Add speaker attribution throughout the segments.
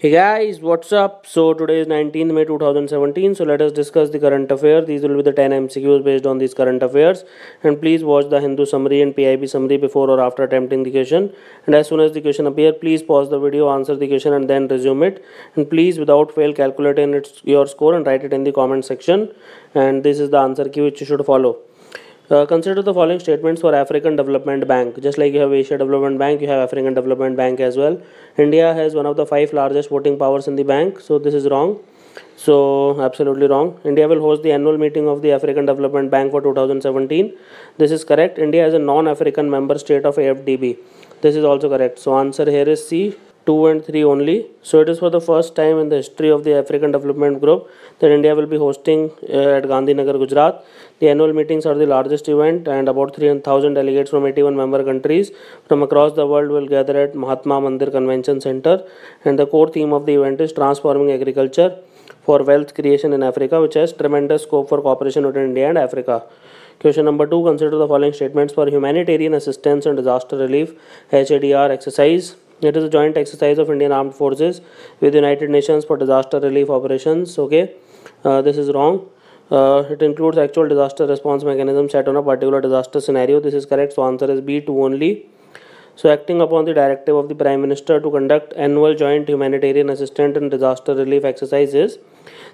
Speaker 1: Hey guys, what's up? So today is 19th May 2017. So let us discuss the current affairs. These will be the 10 MCQs based on these current affairs. And please watch the Hindu summary and PIB summary before or after attempting the question. And as soon as the question appears, please pause the video, answer the question and then resume it. And please without fail calculate your score and write it in the comment section. And this is the answer key which you should follow. Consider the following statements for African Development Bank. Just like you have Asia Development Bank, you have African Development Bank as well. India has one of the 5 largest voting powers in the bank, so this is wrong. So absolutely wrong. India will host the annual meeting of the African Development Bank for 2017. This is correct. India is a non-African member state of AFDB. This is also correct. So answer here is C. 2 and 3 only. So it is for the first time in the history of the African Development Group that India will be hosting at Gandhinagar, Gujarat. The annual meetings are the largest event and about 3,000 delegates from 81 member countries from across the world will gather at Mahatma Mandir Convention Center, and the core theme of the event is transforming agriculture for wealth creation in Africa, which has tremendous scope for cooperation between India and Africa. Question number 2. Consider the following statements for humanitarian assistance and disaster relief HADR exercise. It is a joint exercise of Indian Armed Forces with United Nations for disaster relief operations. Okay, this is wrong. It includes actual disaster response mechanism set on a particular disaster scenario. This is correct. So answer is B, 2 only. So acting upon the directive of the Prime Minister to conduct annual joint humanitarian assistance and disaster relief exercises,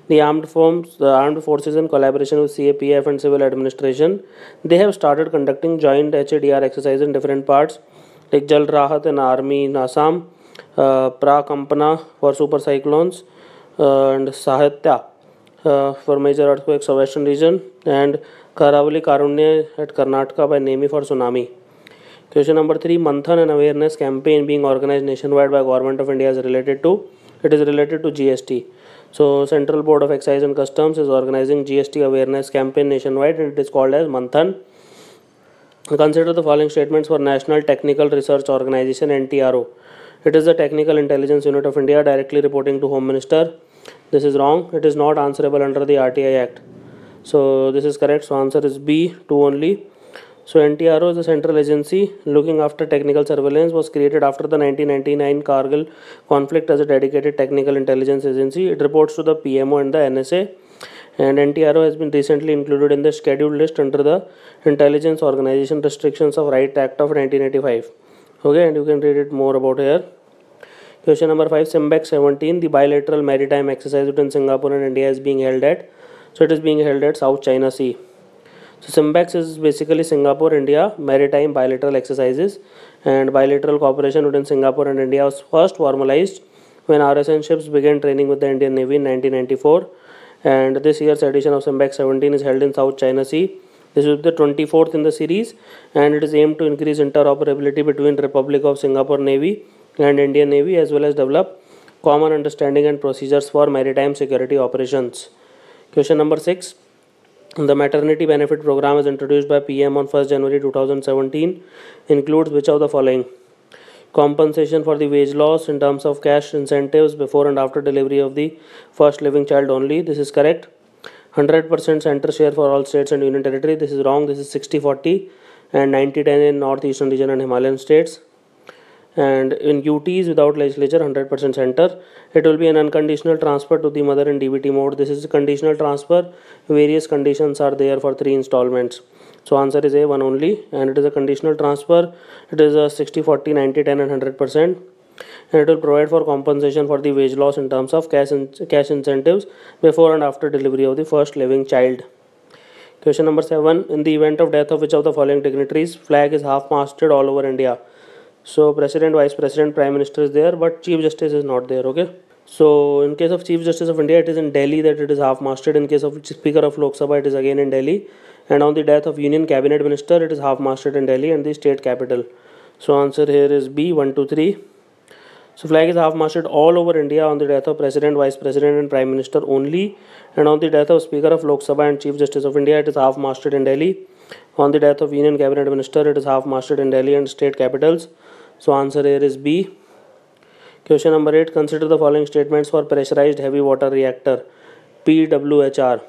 Speaker 1: the armed forces in collaboration with CAPF and civil administration, they have started conducting joint HADR exercises in different parts like Jal Rahat and Army in Assam, Pra-Kampana for super cyclones, and Sahitya for major earthquakes of western region, and Karavali Karunya at Karnataka by Nemi for tsunami. Question number 3. Manthan and awareness campaign being organized nationwide by Government of India is related to? It is related to GST. So Central Board of Excise and Customs is organizing GST awareness campaign nationwide and it is called as Manthan. Consider the following statements for National Technical Research Organization NTRO. It is the Technical Intelligence Unit of India directly reporting to Home Minister. This is wrong. It is not answerable under the RTI Act. So this is correct. So answer is B, 2 only. So NTRO is a central agency looking after technical surveillance, was created after the 1999 Kargil conflict as a dedicated technical intelligence agency. It reports to the PMO and the NSA. And NTRO has been recently included in the scheduled list under the Intelligence Organization Restrictions of Right Act of 1985. Okay, and you can read it more about here. Question number 5. SIMBEX 17, the bilateral maritime exercise between Singapore and India is being held at. So it is being held at South China Sea. So SIMBEX is basically Singapore-India maritime bilateral exercises, and bilateral cooperation between Singapore and India was first formalized when RSN ships began training with the Indian Navy in 1994. And this year's edition of SIMBEX 17 is held in South China Sea. This is the 24th in the series, and it is aimed to increase interoperability between Republic of Singapore Navy and Indian Navy, as well as develop common understanding and procedures for maritime security operations. Question number 6. The maternity benefit program is introduced by PM on 1st January 2017. Includes which of the following? Compensation for the wage loss in terms of cash incentives before and after delivery of the first living child only. This is correct. 100% center share for all states and union territory. This is wrong. This is 60-40 and 90-10 in northeastern region and Himalayan states. And in UTs without legislature, 100% center. It will be an unconditional transfer to the mother in DBT mode. This is a conditional transfer. Various conditions are there for 3 installments. So answer is A, 1 only, and it is a conditional transfer. It is a 60-40, 90-10 and 100%. And it will provide for compensation for the wage loss in terms of cash incentives before and after delivery of the first living child. Question number 7. In the event of death of which of the following dignitaries, flag is half-masted all over India? So President, Vice President, Prime Minister is there, but Chief Justice is not there. Okay. So in case of Chief Justice of India, it is in Delhi that it is half-masted. In case of Speaker of Lok Sabha, it is again in Delhi. And on the death of Union Cabinet Minister, it is half-masted in Delhi and the state capital. So answer here is B, 1, 2, 3. So flag is half-masted all over India on the death of President, Vice President and Prime Minister only. And on the death of Speaker of Lok Sabha and Chief Justice of India, it is half-masted in Delhi. On the death of Union Cabinet Minister, it is half-masted in Delhi and state capitals. So answer here is B. Question number 8. Consider the following statements for pressurized heavy water reactor PWHR.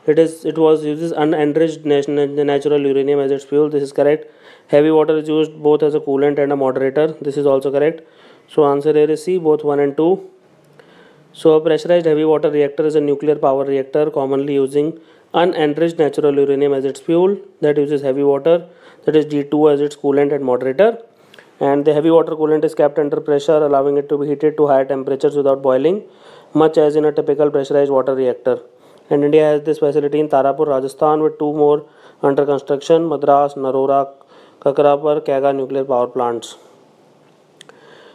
Speaker 1: It was uses unenriched natural uranium as its fuel. This is correct. Heavy water is used both as a coolant and a moderator. This is also correct. So answer here is C, both 1 and 2. So a pressurized heavy water reactor is a nuclear power reactor commonly using unenriched natural uranium as its fuel that uses heavy water, that is G2 as its coolant and moderator. And the heavy water coolant is kept under pressure, allowing it to be heated to higher temperatures without boiling, much as in a typical pressurized water reactor. And India has this facility in Tarapur, Rajasthan, with two more under construction: Madras, Narora, Kakrapur, Kaga nuclear power plants.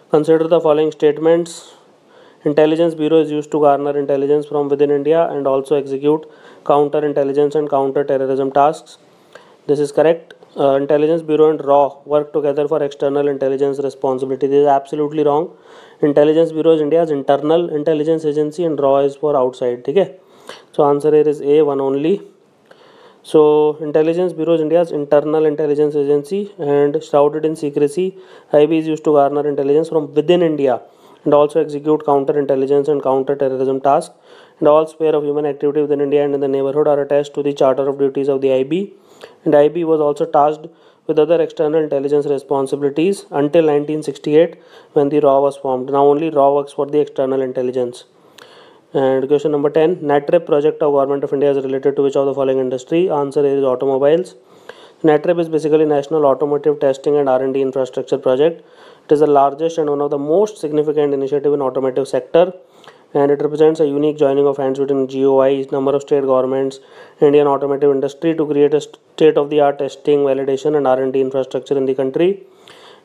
Speaker 1: Consider the following statements. Intelligence Bureau is used to garner intelligence from within India and also execute counter-intelligence and counter-terrorism tasks. This is correct. Intelligence Bureau and RAW work together for external intelligence responsibility. This is absolutely wrong. Intelligence Bureau is India's internal intelligence agency and RAW is for outside. Okay? So answer here is A, one only. So Intelligence Bureau is India's internal intelligence agency and shrouded in secrecy. IB is used to garner intelligence from within India and also execute counter-intelligence and counter-terrorism tasks. And all sphere of human activity within India and in the neighborhood are attached to the Charter of Duties of the IB. And IB was also tasked with other external intelligence responsibilities until 1968 when the RAW was formed. Now only RAW works for the external intelligence. And question number 10. NATREP project of Government of India is related to which of the following industry? Answer is automobiles. NATREP is basically National Automotive Testing and R&D Infrastructure Project. It is the largest and one of the most significant initiative in automotive sector, and it represents a unique joining of hands between GOI, number of state governments, Indian automotive industry to create a state-of-the-art testing, validation and R&D infrastructure in the country.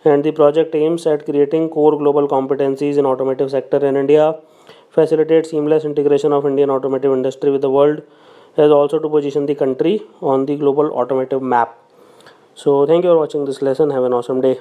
Speaker 1: And the project aims at creating core global competencies in automotive sector in India, facilitate seamless integration of Indian automotive industry with the world, as also to position the country on the global automotive map. So thank you for watching this lesson. Have an awesome day.